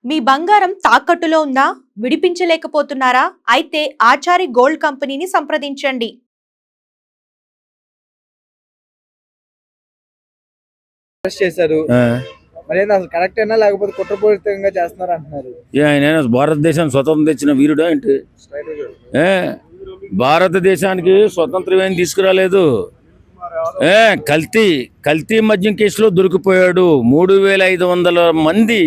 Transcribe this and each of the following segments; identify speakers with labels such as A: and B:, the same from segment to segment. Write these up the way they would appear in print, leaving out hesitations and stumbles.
A: మీ బంగారం తాకట్టులో ఉందా? విడిపించలేకపోతున్నారా? అయితే ఆచారి గోల్డ్ కంపెనీని సంప్రదించండి.
B: చేశారు మరి అసలు కరెక్ట్ అయినా లేకపోతే కుట్రపూరితంగా చేస్తున్నారు అంటున్నారు.
C: ఆయన భారతదేశానికి స్వతంత్రం తెచ్చిన వీరుడా ఏంటి? భారతదేశానికి స్వతంత్రం ఏం తీసుకురాలేదు. కల్తీ మద్యం కేసులో దొరికిపోయాడు. 3500 మంది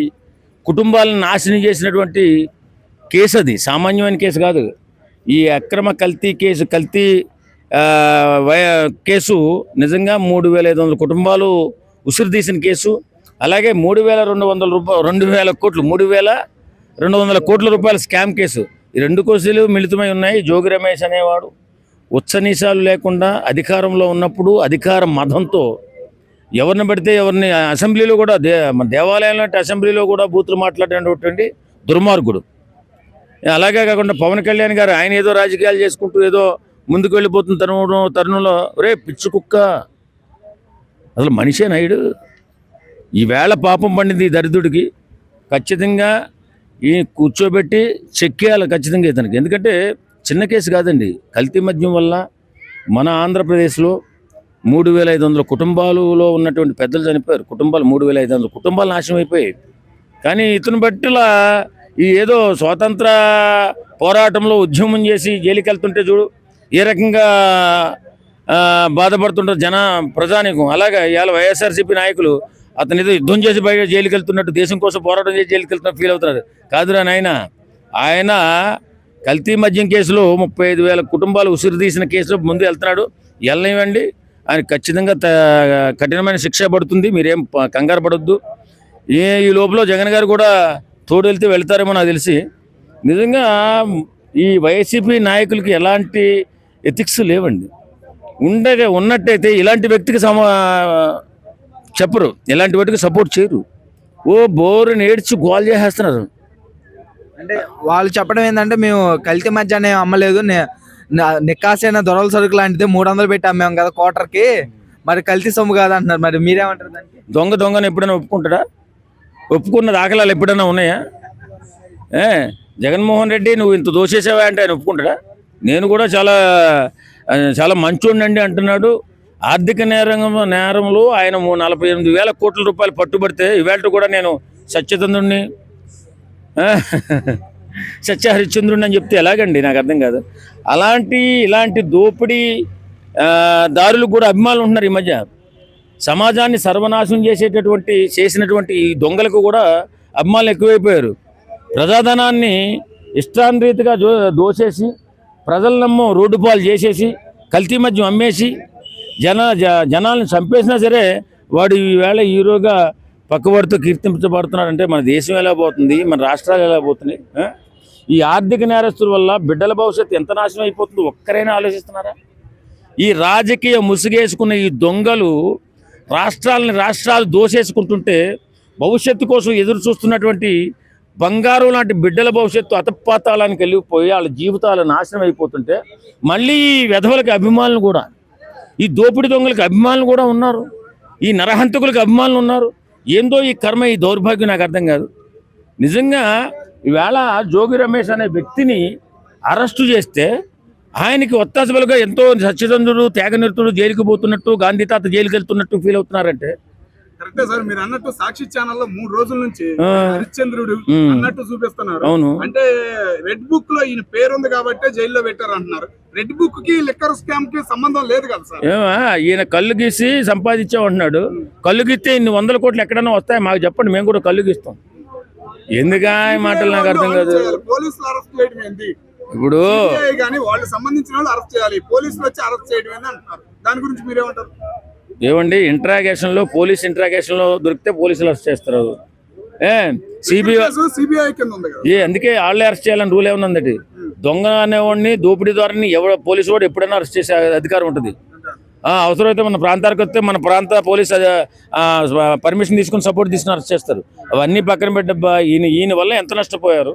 C: కుటుంబాలను నాశనం చేసినటువంటి కేసు. అది సామాన్యమైన కేసు కాదు. ఈ అక్రమ కల్తీ కేసు నిజంగా 3500 కుటుంబాలు ఉసిరు తీసిన కేసు. అలాగే 3200 కోట్ల రూపాయల స్కామ్ కేసు. ఈ రెండు కేసులు మిళితమై ఉన్నాయి. జోగి రమేష్ అనేవాడు ఉచ్చనీసాలు లేకుండా అధికారంలో ఉన్నప్పుడు అధికార మదంతో ఎవరిని పడితే ఎవరిని అసెంబ్లీలో కూడా దేవాలయంలో అసెంబ్లీలో కూడా బూతులు మాట్లాడేటువంటి దుర్మార్గుడు. అలాగే కాకుండా పవన్ కళ్యాణ్ గారు ఆయన ఏదో రాజకీయాలు చేసుకుంటూ ఏదో ముందుకు వెళ్ళిపోతున్న తరుణంలో రే పిచ్చి కుక్క, అసలు మనిషే నాయుడు. ఈవేళ పాపం పండింది ఈ దరిద్రుడికి. ఖచ్చితంగా ఈ కూర్చోబెట్టి చెక్కేయాలి ఖచ్చితంగా ఇతనికి. ఎందుకంటే చిన్న కేసు కాదండి. కల్తీ మద్యం వల్ల మన ఆంధ్రప్రదేశ్లో 3500 కుటుంబాలలో ఉన్నటువంటి పెద్దలు చనిపోయారు. 3500 కుటుంబాలు నాశనం అయిపోయాయి. కానీ ఇతను బట్టిలా ఈ ఏదో స్వాతంత్ర పోరాటంలో ఉద్యమం చేసి జైలుకి వెళ్తుంటే చూడు ఏ రకంగా బాధపడుతుంటారు ప్రజానీకం. అలాగే ఇవాళ వైఎస్ఆర్సీపీ నాయకులు అతను ఏదో యుద్ధం చేసి బయట జైలుకి వెళ్తున్నట్టు, దేశం కోసం పోరాటం చేసి జైలుకి వెళ్తున్నట్టు ఫీల్ అవుతున్నారు. కాదురా నాయన, ఆయన కల్తీ మద్యం కేసులో 35,000 కుటుంబాలు ఉసిరు తీసిన కేసులో ముందు వెళ్తున్నాడు. వెళ్ళనివ్వండి, ఆయన ఖచ్చితంగా కఠినమైన శిక్ష పడుతుంది. మీరేం కంగారు పడొద్దు. ఈ లోపల జగన్ గారు కూడా తోడు వెళ్తారేమో నాకు తెలిసి. నిజంగా ఈ వైసీపీ నాయకులకి ఎలాంటి ఎథిక్స్ లేవండి. ఉన్నట్టయితే ఇలాంటి వ్యక్తికి చెప్పరు, ఇలాంటి వాటికి సపోర్ట్ చేయరు. బోరుని ఏడ్చి గోల్ చేసేస్తున్నారు.
B: అంటే వాళ్ళు చెప్పడం ఏంటంటే మేము కల్తీ మద్యాన్ని అమ్మలేదు, నిక్కాసైన దొరల సరుకు లాంటిది 300 పెట్టి అమ్మాం కదా క్వార్టర్కి, మరి కల్తీ సొమ్ము కాదు అంటున్నారు. మరి మీరేమంటారు దానికి?
C: దొంగని ఎప్పుడైనా ఒప్పుకుంటాడా? ఒప్పుకున్న దాఖలాలు ఎప్పుడైనా ఉన్నాయా? జగన్మోహన్ రెడ్డి నువ్వు ఇంత దోషేసావా అంటే ఆయన ఒప్పుకుంటాడా? నేను కూడా చాలా మంచోండి అంటున్నాడు. ఆర్థిక నేరంలో ఆయన 48,000 కోట్ల రూపాయలు పట్టుబడితే ఇవాళ కూడా నేను సత్యచంద్రుడిని సత్యహరిశ్చంద్రుడిని అని చెప్తే ఎలాగండి? నాకు అర్థం కాదు. ఇలాంటి దోపిడీ దారులకు కూడా అభిమానులు ఉంటున్నారు. ఈ మధ్య సమాజాన్ని సర్వనాశనం చేసినటువంటి ఈ దొంగలకు కూడా అభిమానులు ఎక్కువైపోయారు. ప్రజాధనాన్ని ఇష్టాన్రీతిగా దోసేసి ప్రజలనమ్మో రోడ్డు పాలు చేసేసి కల్తీ మద్యం అమ్మేసి జనాలను చంపేసినా సరే వాడు ఈవేళ హీరోగా పక్కవాడితో కీర్తించబడుతున్నాడంటే మన దేశం ఎలా పోతుంది, మన రాష్ట్రాలు ఎలా పోతున్నాయి? ఈ ఆర్థిక నేరస్తుల వల్ల బిడ్డల భవిష్యత్తు ఎంత నాశనం అయిపోతుందో ఒక్కరైనా ఆలోచిస్తున్నారా? ఈ రాజకీయ ముసుగేసుకున్న ఈ దొంగలు రాష్ట్రాలు దోసేసుకుంటుంటే భవిష్యత్తు కోసం ఎదురు చూస్తున్నటువంటి బంగారం లాంటి బిడ్డల భవిష్యత్తు అతపాతాళానికి వెళ్ళిపోయి వాళ్ళ జీవితాలు నాశనం అయిపోతుంటే మళ్ళీ ఈ వెధవలకి అభిమానులు కూడా, ఈ దోపిడీ దొంగలకి అభిమానులు కూడా ఉన్నారు, ఈ నరహంతకులకి అభిమానులు ఉన్నారు. ఏందో ఈ కర్మ, ఈ దౌర్భాగ్యం నాకు అర్థం కాదు. నిజంగా ఈవేళ జోగి రమేష్ అనే వ్యక్తిని అరెస్టు చేస్తే ఆయనకి ఒత్తాసబలుగా ఎంతో సత్యచంద్రుడు త్యాగనిరతుడు జైలుకి పోతున్నట్టు, గాంధీ తాత జైలుకి వెళ్తున్నట్టు ఫీల్ అవుతున్నారంటే
D: కరెక్టే సార్. మీరు అన్నట్టు సాక్షి ఛానల్లో 3 రోజుల నుంచి హరిశ్చంద్రుడు అన్నట్టు చూపిస్తున్నారు. అంటే రెడ్ బుక్ లో ఈయన పేరు ఉంది కాబట్టి జైల్లో పెట్టారు అంటున్నారు. రెడ్ బుక్ కి లిక్కర్ స్కామ్ కి సంబంధం లేదు కదా సార్?
C: ఈయన కళ్ళు గీసి సంపాదించామంటున్నాడు. కళ్ళు గీస్తే ఇన్ని 100 కోట్లు ఎక్కడన్నా వస్తాయి మాకు చెప్పండి, మేము కూడా కళ్ళు గీస్తాం. ఎందుకా మాటలు నాకు అర్థం కాదు.
D: పోలీసులు అరెస్ట్ చేయడం ఏంటి?
C: ఇప్పుడు
D: వాళ్ళు సంబంధించిన వాళ్ళు అరెస్ట్ చేయాలి, పోలీసులు వచ్చి అరెస్ట్ చేయడం ఏంటి అంటున్నారు. దాని గురించి మీరేమంటారు?
C: ఏమండి, పోలీస్ ఇంట్రాగేషన్లో దొరికితే పోలీసులు అరెస్ట్ చేస్తారు.
D: సిబిఐ కింద ఉంది కదా,
C: అందుకే వాళ్ళే అరెస్ట్ చేయాలని రూల్ ఏమన్నా ఉందండి? దొంగ అనేవాడిని దోపిడీ ద్వారాని పోలీసు వాడు ఎప్పుడైనా అరెస్ట్ చేసే అధికారం ఉంటుంది. అవసరమైతే మన ప్రాంతానికి వస్తే మన ప్రాంత పోలీసు పర్మిషన్ తీసుకుని సపోర్ట్ తీసుకుని అరెస్ట్ చేస్తారు. అవన్నీ పక్కన పెట్టబ్బా. ఈయన వల్ల ఎంత నష్టపోయారు,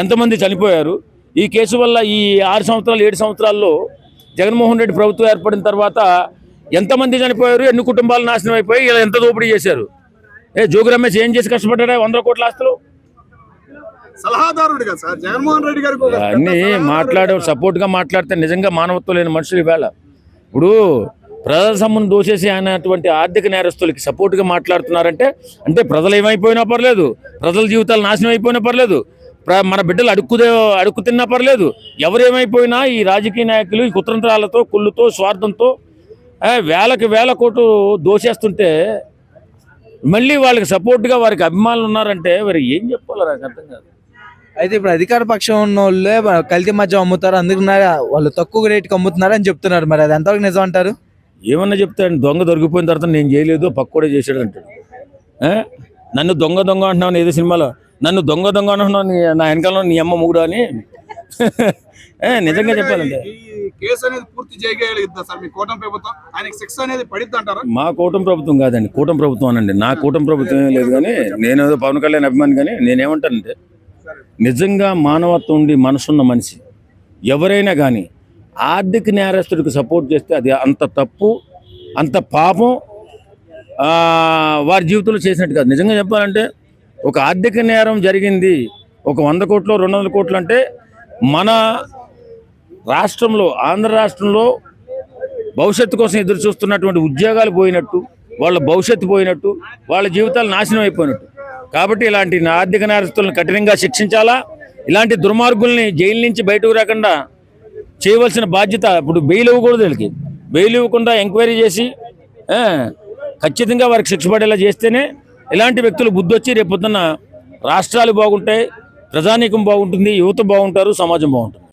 C: ఎంతమంది చనిపోయారు. ఈ కేసు వల్ల ఈ 6 సంవత్సరాలు 7 సంవత్సరాల్లో జగన్మోహన్ రెడ్డి ప్రభుత్వం ఏర్పడిన తర్వాత ఎంతమంది చనిపోయారు, ఎన్ని కుటుంబాలు నాశనం అయిపోయి ఇలా ఎంత దోపిడీ చేశారు. జోగి రమేష్ ఏం చేసి కష్టపడ్డా 100 కోట్ల ఆస్తులు?
D: సలహాదారుడుగా సార్ జగన్మోహన్ రెడ్డి గారికి ఒక పెద్ద
C: అన్నీ
D: సలహాదారుడుగా.
C: సపోర్ట్గా మాట్లాడితే నిజంగా మానవత్వం లేని మనుషులు ఇవాళ. ఇప్పుడు ప్రజల సొమ్మును దోచేసి అనేటువంటి ఆర్థిక నేరస్తులకి సపోర్ట్గా మాట్లాడుతున్నారంటే అంటే ప్రజలు ఏమైపోయినా పర్లేదు, ప్రజల జీవితాలు నాశనం అయిపోయినా పర్లేదు, మన బిడ్డలు అడుక్కు తిన్నా పర్లేదు, ఎవరేమైపోయినా ఈ రాజకీయ నాయకులు ఈ కుతంత్రాలతో కుళ్ళుతో స్వార్థంతో వేల కోట్లు దోచేస్తుంటే మళ్ళీ వాళ్ళకి సపోర్ట్గా వారికి అభిమానులు ఉన్నారంటే మరి ఏం చెప్పాలో నాకు అర్థం కాదు.
B: అయితే ఇప్పుడు అధికార పక్షం ఉన్న వాళ్ళే కల్తీ మద్యం అమ్ముతారు, అందుకున్నారు వాళ్ళు తక్కువ రేటుకి అమ్ముతున్నారు అని చెప్తున్నారు. మరి అది ఎంతవరకు నిజం అంటారు?
C: ఏమన్నా చెప్తాడు, దొంగ దొరికిపోయిన తర్వాత నేను చేయలేదు పక్కోడే చేశాడు అంటాడు. నన్ను దొంగ అంటున్నావు ఏదో సినిమాలో, నన్ను దొంగ అంటున్నావు నా వెనకాల నీ అమ్మ మూడు అని నిజంగా చెప్పాలంటే.
D: ఈ కేసు అనేది పూర్తి చేయగలిగిద్దా సార్ మీ కూటమి ప్రభుత్వం? ఆయనకి శిక్ష అనేది పడిద్ది అంటారా?
C: మా కూటమి ప్రభుత్వం కాదండి, కూటమి ప్రభుత్వం అనండి. నా కూటమి ప్రభుత్వం ఏం లేదు, కానీ నేను ఏదో పవన్ కళ్యాణ్ అభిమాని. కానీ నేనేమంటానంటే నిజంగా మానవత్వం ఉండి మనసున్న మనిషి ఎవరైనా కానీ ఆర్థిక నేరస్తుడికి సపోర్ట్ చేస్తే అది అంత తప్పు, అంత పాపం వారి జీవితంలో చేసినట్టు కాదు. నిజంగా చెప్పాలంటే ఒక ఆర్థిక నేరం జరిగింది, ఒక 100 కోట్లు 200 కోట్లు అంటే మన రాష్ట్రంలో ఆంధ్ర రాష్ట్రంలో భవిష్యత్తు కోసం ఎదురు చూస్తున్నటువంటి ఉద్యోగాలు పోయినట్టు, వాళ్ళ భవిష్యత్తు పోయినట్టు, వాళ్ళ జీవితాలు నాశనం అయిపోయినట్టు. కాబట్టి ఇలాంటి ఆర్థిక నేరస్తులను కఠినంగా శిక్షించాలా, ఇలాంటి దుర్మార్గుల్ని జైలు నుంచి బయటకు రాకుండా చేయవలసిన బాధ్యత. ఇప్పుడు బెయిల్ ఇవ్వకూడదు, వీళ్ళకి బెయిల్ ఇవ్వకుండా ఎంక్వైరీ చేసి ఖచ్చితంగా వారికి శిక్ష పడేలా చేస్తేనే ఇలాంటి వ్యక్తులు బుద్ధి వచ్చి రేపొద్దున్న రాష్ట్రాలు బాగుంటాయి, ప్రజానీకం బాగుంటుంది, యువత బాగుంటారు, సమాజం బాగుంటుంది.